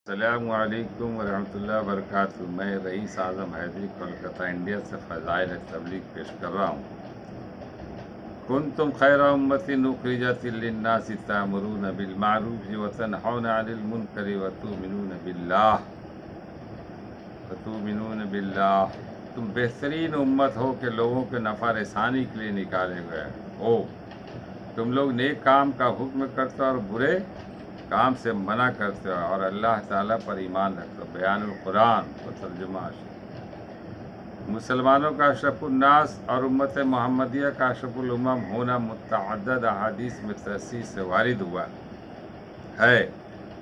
السلام علیکم ورحمۃ اللہ وبرکاتہ۔ میں رئیس اعظم حیدری کولکتہ انڈیا سے فضائل تبلیغ پیش کر رہا ہوں۔ کنتم خیر امت اخرجت للناس تأمرون بالمعروف وتنہون عن المنکر وتؤمنون باللہ۔ تم بہترین امت ہو کہ لوگوں کے نفع رسانی کے لیے نکالے گئے ہو۔ تم لوگ نیک کام کا حکم کرتے اور برے کام سے منع کرتے ہو اور اللہ تعالیٰ پر ایمان رکھتے ہو۔ بیان القرآن و ترجمہ۔ مسلمانوں کا اشرف الناس اور امت محمدیہ کا اشرف الامم ہونا متعدد احادیث میں تصحیح سے وارد ہوا ہے۔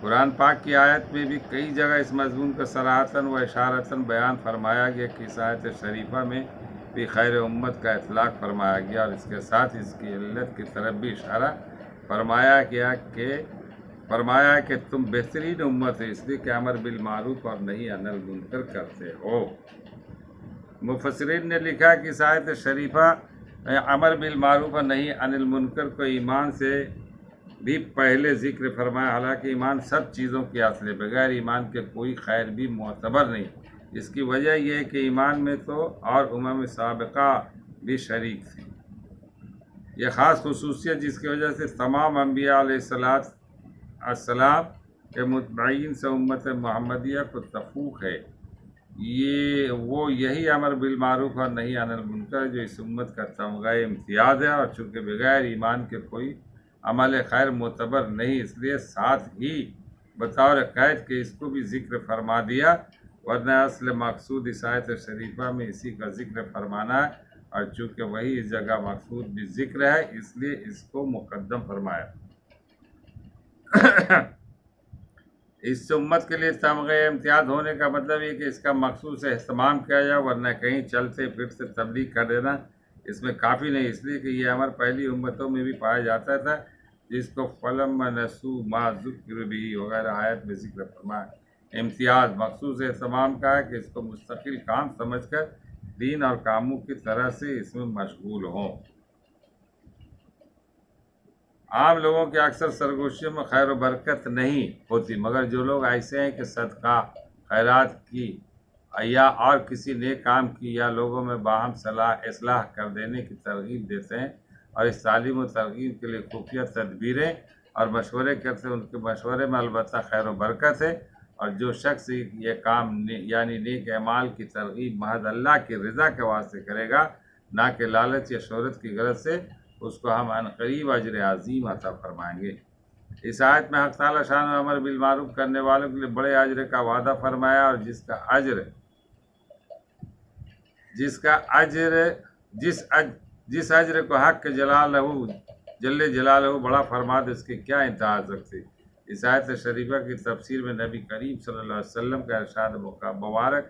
قرآن پاک کی آیت میں بھی کئی جگہ اس مضمون کا صراحتاً و اشارتاً بیان فرمایا گیا کہ اس آیت شریفہ میں بھی خیر امت کا اطلاق فرمایا گیا اور اس کے ساتھ اس کی علت کی طرف بھی اشارہ فرمایا گیا کہ تم بہترین امت ہو اس لیے کہ امر بالمعروف اور نہی عن المنکر کرتے ہو۔ مفسرین نے لکھا کہ اس آیت شریفہ امر بالمعروف اور نہی عن المنکر کو ایمان سے بھی پہلے ذکر فرمایا، حالانکہ ایمان سب چیزوں کی اصل ہے، بغیر ایمان کے کوئی خیر بھی معتبر نہیں۔ اس کی وجہ یہ ہے کہ ایمان میں تو اور امم سابقہ بھی شریک تھی۔ یہ خاص خصوصیت جس کی وجہ سے تمام انبیاء علیہ السلام کے متبعین سے امت محمدیہ کو تفوق ہے، یہی امر بالمعروف اور نہی عن المنکر جو اس امت کا تمغہ امتیاز ہے، اور چونکہ بغیر ایمان کے کوئی عمل خیر معتبر نہیں، اس لیے ساتھ ہی بطور قید کہ اس کو بھی ذکر فرما دیا، ورنہ اصل مقصود اس آیت شریفہ میں اسی کا ذکر فرمانا ہے، اور چونکہ وہی اس جگہ مقصود بھی ذکر ہے اس لیے اس کو مقدم فرمایا۔ اس امت کے لیے تمغہ امتیاز ہونے کا مطلب یہ کہ اس کا مخصوص اہتمام کیا جائے، ورنہ کہیں چلتے پھرتے تبلیغ کر دینا اس میں کافی نہیں، اس لیے کہ یہ امر پہلی امتوں میں بھی پایا جاتا تھا، جس کو فلما نسوا ما ذکروا بہ وغیرہ آیت میں ذکر فرمایا۔ امتیاز مخصوص اہتمام کا ہے کہ اس کو مستقل کام سمجھ کر دین اور کاموں کی طرح سے اس میں مشغول ہوں۔ عام لوگوں کے اکثر سرگوشیوں میں خیر و برکت نہیں ہوتی، مگر جو لوگ ایسے ہیں کہ صدقہ خیرات کی یا اور کسی نیک کام کی یا لوگوں میں باہم اصلاح کر دینے کی ترغیب دیتے ہیں اور اس تعلیم و ترغیب کے لیے خفیہ تدبیریں اور مشورے کرتے ہیں، ان کے مشورے میں البتہ خیر و برکت ہے، اور جو شخص یہ کام یعنی نیک اعمال کی ترغیب محض اللہ کی رضا کے واسطے کرے گا، نہ کہ لالچ یا شہرت کی غرض سے، اس کو ہم عنقریب اجر عظیم عطا فرمائیں گے۔ اس آیت میں حق تعالیٰ شان و امر بالمعروف کرنے والوں کے لیے بڑے اجر کا وعدہ فرمایا، اور جس اجر کو حق جل جلالہ بڑا فرما دے، اس کی کیا انتہا سکتی۔ اس آیت شریفہ کی تفسیر میں نبی کریم صلی اللہ علیہ وسلم کا ارشاد مبارک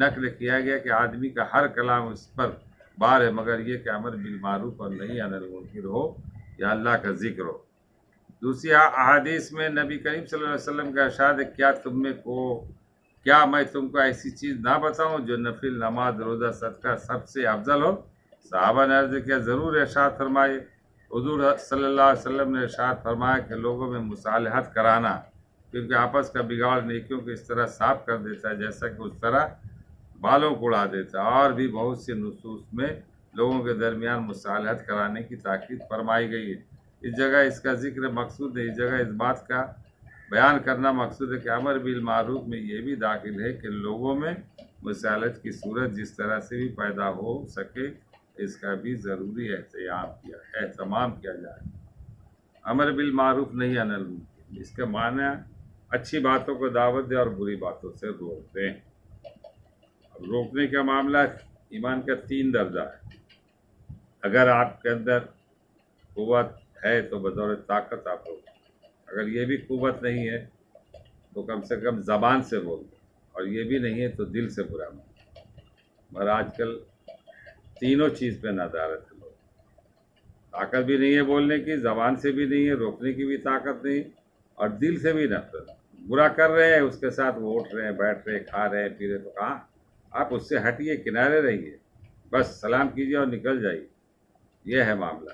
نقل کیا گیا کہ آدمی کا ہر کلام اس پر بار ہے، مگر یہ کہ امر بالمعروف اور نہی عن المنکر ہو یا اللہ کا ذکر ہو۔ دوسری احادیث میں نبی کریم صلی اللہ علیہ وسلم کا ارشاد ہے، کیا میں تم کو ایسی چیز نہ بتاؤں جو نفل نماز روزہ صدقہ سب سے افضل ہو؟ صحابہ نے عرض کیا ضرور، ارشاد فرمائے۔ حضور صلی اللہ علیہ وسلم نے ارشاد فرمایا کہ لوگوں میں مصالحت کرانا، کیونکہ آپس کا بگاڑ نیکیوں کو اس طرح صاف کر دیتا ہے جیسا کہ اس طرح بالوں کو اڑا دیتا ہے، اور بھی بہت سی نصوص میں لوگوں کے درمیان مصالحت کرانے کی تاکید فرمائی گئی ہے۔ اس جگہ اس کا ذکر مقصود ہے، اس جگہ اس بات کا بیان کرنا مقصود ہے کہ امر بالمعروف میں یہ بھی داخل ہے کہ لوگوں میں مصالحت کی صورت جس طرح سے بھی پیدا ہو سکے اس کا بھی ضروری اہتمام کیا جائے۔ امر بالمعروف نہیں عن المنکر، اس کا معنی اچھی باتوں کو دعوت دے اور بری باتوں سے روک دیں۔ اب روکنے کا معاملہ ایمان کا 3 درجہ ہے۔ اگر آپ کے اندر قوت ہے تو بطور طاقت آپ روکیں، اگر یہ بھی قوت نہیں ہے تو کم سے کم زبان سے بول دیں، اور یہ بھی نہیں ہے تو دل سے برا مت۔ مگر آج کل تینوں چیز پہ ندارت ہے، لوگ طاقت بھی نہیں ہے بولنے کی، زبان سے بھی نہیں ہے، روکنے کی بھی طاقت نہیں، اور دل سے بھی نفرت۔ برا کر رہے ہیں، اس کے ساتھ وہ اٹھ رہے ہیں، بیٹھ رہے ہیں، کھا رہے ہیں، پی رہے، تو کہاں آپ اس سے ہٹیے، کنارے رہیے، بس سلام کیجیے اور نکل جائیے، یہ ہے معاملہ۔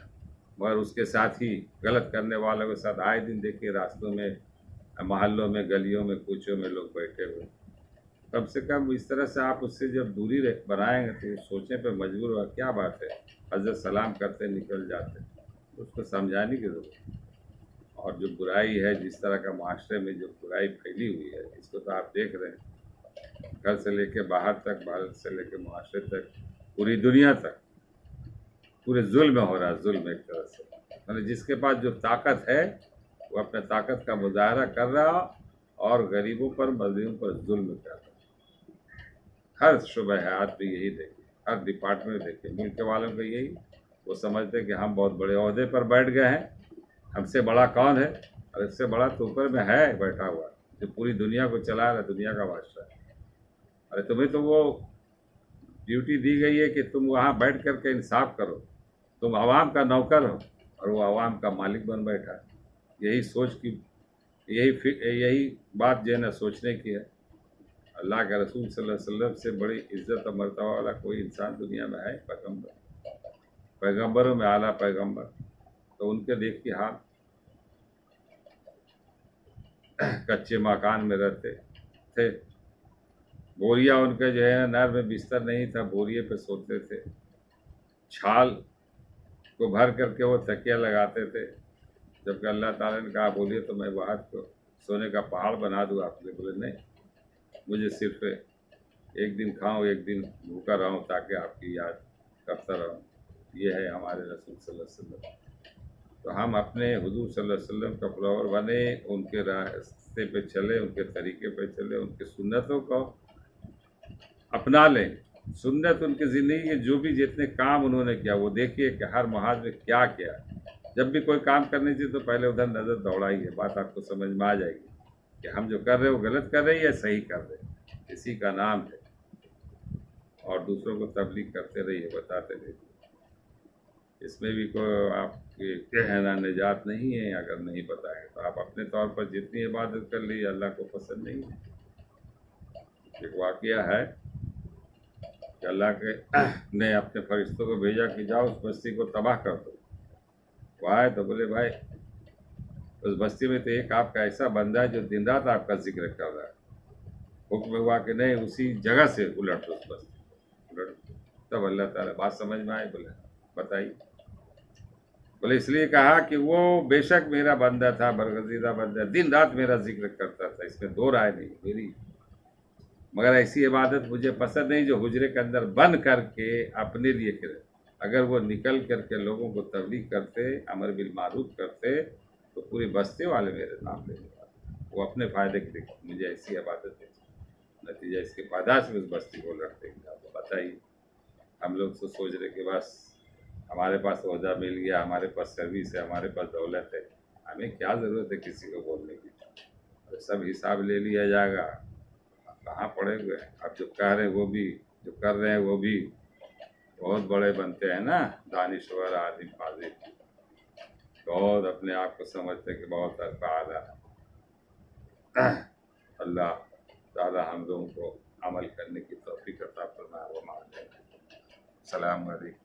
مگر اس کے ساتھ ہی غلط کرنے والوں کے ساتھ آئے دن دیکھیے راستوں میں محلوں میں، گلیوں میں، کوچوں میں لوگ بیٹھے ہوئے. کم سے کم اس طرح سے آپ اس سے جب دوری بنائیں گے تو وہ سوچنے پہ مجبور ہوا کیا بات ہے، حضرت سلام کرتے نکل جاتے. اس کو سمجھانے کی ضرورت ہے. اور جو برائی ہے، جس طرح کا معاشرے میں جو برائی پھیلی ہوئی ہے، اس کو تو آپ دیکھ رہے ہیں، گھر سے لے کے باہر تک، بھارت سے لے کے معاشرے تک، پوری دنیا تک پورے ظلم ہو رہا ہے. ظلم ایک طرح سے مطلب جس کے پاس جو طاقت ہے وہ اپنے طاقت کا مظاہرہ کر رہا اور غریبوں پر، مظلوموں پر ظلم کر رہا. ہر شعبہ حیات میں یہی دیکھیں، ہر ڈپارٹمنٹ دیکھیں، ملک والوں کو یہی، وہ سمجھتے کہ ہم بہت بڑے عہدے پر بیٹھ گئے ہیں، ہم سے بڑا کون ہے؟ اور اس سے بڑا تو اوپر میں ہے بیٹھا ہوا، جو پوری دنیا کو چلا رہا ہے، دنیا کا بادشاہ ہے. ارے تمہیں تو وہ ڈیوٹی دی گئی ہے کہ تم وہاں بیٹھ کر کے انصاف کرو، تم عوام کا نوکر ہو اور وہ عوام کا مالک بن بیٹھا ہے. یہی سوچ کی، یہی بات جو ہے نا سوچنے کی ہے. اللہ کے رسول صلی اللہ علیہ وسلم سے بڑی عزت اور مرتبہ والا کوئی انسان دنیا میں ہے؟ پیغمبروں میں اعلیٰ پیغمبر. تو ان کے دیکھ کے حال، کچے مکان میں رہتے تھے، بوریا ان کے جو ہے نر میں بستر نہیں تھا، بوریے پہ سوتے تھے، چھال کو بھر کر کے وہ تکیہ لگاتے تھے. جبکہ اللہ تعالیٰ نے کہا بولیے تو میں وہاں کو سونے کا پہاڑ بنا دوں آپ کے. بولے نہیں، مجھے صرف ایک دن کھاؤں، ایک دن بھوکا رہوں تاکہ آپ کی یاد کرتا رہوں. یہ ہے ہمارے رسول صلی اللہ علیہ وسلم. تو ہم اپنے حضور صلی اللہ علیہ وسلم کا فالوور بنے، ان کے راستے پہ چلے، ان کے طریقے پہ چلے، ان کی سنتوں کو اپنا لیں. سنت ان کی زندگی کے جو بھی جتنے کام انہوں نے کیا وہ دیکھیے کہ ہر محاذ میں کیا کیا. جب بھی کوئی کام کرنی چاہیے تو پہلے ادھر نظر دوڑائیے، بات آپ کو سمجھ میں آ جائے گی کہ ہم جو کر رہے ہیں وہ غلط کر رہے ہیں یا صحیح کر رہے ہیں. اسی کا نام ہے. اور دوسروں کو تبلیغ کرتے رہیے، بتاتے رہیے. اس میں بھی کوئی آپ کے کہنا نجات نہیں ہے. اگر نہیں بتائیں تو آپ اپنے طور پر جتنی عبادت کر لیجیے، اللہ کو پسند نہیں ہے. ایک واقعہ ہے کہ اللہ کے نے اپنے فرشتوں کو بھیجا کہ جاؤ اس بستی کو تباہ کر دو. وہ آئے تو بولے بھائی اس بستی میں تو ایک آپ کا ایسا بندہ ہے جو دن رات آپ کا ذکر کر رہا ہے. حکم ہوا کہ نہیں، اسی جگہ سے الٹ دو اس بستی. تب اللہ تعالیٰ بات سمجھ میں آئی. بولے بتائیے. بولے اس لیے کہا کہ وہ بے شک میرا بندہ تھا، برگزیدہ بندہ، دن رات میرا ذکر کرتا تھا، اس میں دو رائے نہیں میری. مگر ایسی عبادت مجھے پسند نہیں جو حجرے کے اندر بند کر کے اپنے لیے کرے. اگر وہ نکل کر کے لوگوں کو تبلیغ کرتے، امر بالمعروف کرتے تو پوری بستی والے میرے نام لے لے. وہ اپنے فائدے کے لیے مجھے ایسی عبادت ہے، نتیجہ اس کے پاداش میں اس بستی کو لڑ دیں گے. آپ کو بتائیے، ہم لوگ تو سوچ رہے کہ بس ہمارے پاس عہدہ مل گیا، ہمارے پاس سروس ہے، ہمارے پاس دولت ہے، ہمیں کیا ضرورت ہے کسی کو بولنے کی. سب حساب لے لیا جائے گا. کہاں پڑے ہوئے ہیں؟ اب جو کہہ رہے ہیں وہ بھی، جو کر رہے ہیں وہ بھی بہت بڑے بنتے ہیں نا، دانشور، عالم، فاضل، بہت اپنے آپ کو سمجھتے کہ بہت اعلیٰ. اللہ تعالیٰ ہم لوگوں کو عمل کرنے کی توفیق عطا فرمائے. السلام علیکم.